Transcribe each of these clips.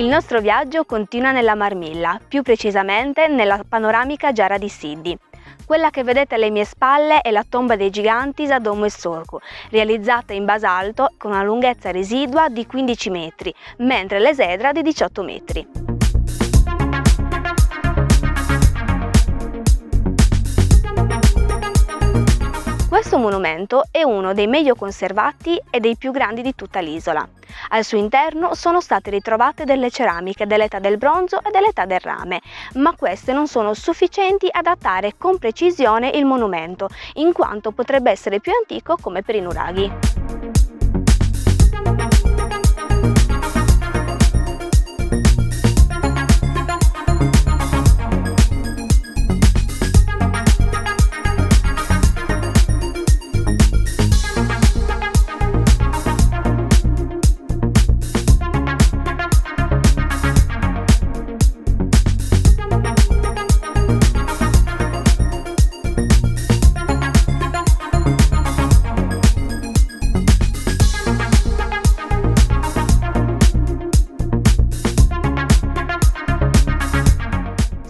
nostro viaggio continua nella Marmilla, più precisamente nella panoramica Giara di Siddi. Quella che vedete alle mie spalle è la tomba dei giganti Sadomo e Sorku, realizzata in basalto con una lunghezza residua di 15 metri, mentre l'esedra di 18 metri. Questo monumento è uno dei meglio conservati e dei più grandi di tutta l'isola. Al suo interno sono state ritrovate delle ceramiche dell'età del bronzo e dell'età del rame, ma queste non sono sufficienti a datare con precisione il monumento, in quanto potrebbe essere più antico come per i nuraghi.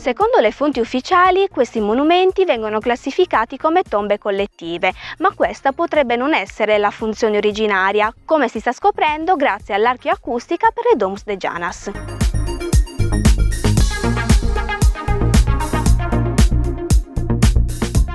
Secondo le fonti ufficiali, questi monumenti vengono classificati come tombe collettive, ma questa potrebbe non essere la funzione originaria, come si sta scoprendo grazie all'archeoacustica per le Domus de Janas.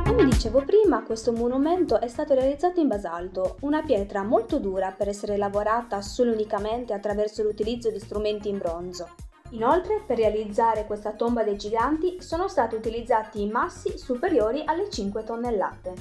Come dicevo prima, questo monumento è stato realizzato in basalto, una pietra molto dura per essere lavorata solo e unicamente attraverso l'utilizzo di strumenti in bronzo. Inoltre, per realizzare questa tomba dei giganti sono stati utilizzati massi superiori alle 5 tonnellate.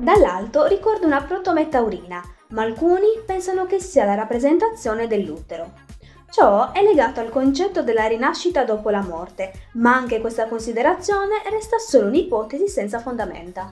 Dall'alto ricorda una protometaurina, ma alcuni pensano che sia la rappresentazione dell'utero. Ciò è legato al concetto della rinascita dopo la morte, ma anche questa considerazione resta solo un'ipotesi senza fondamenta.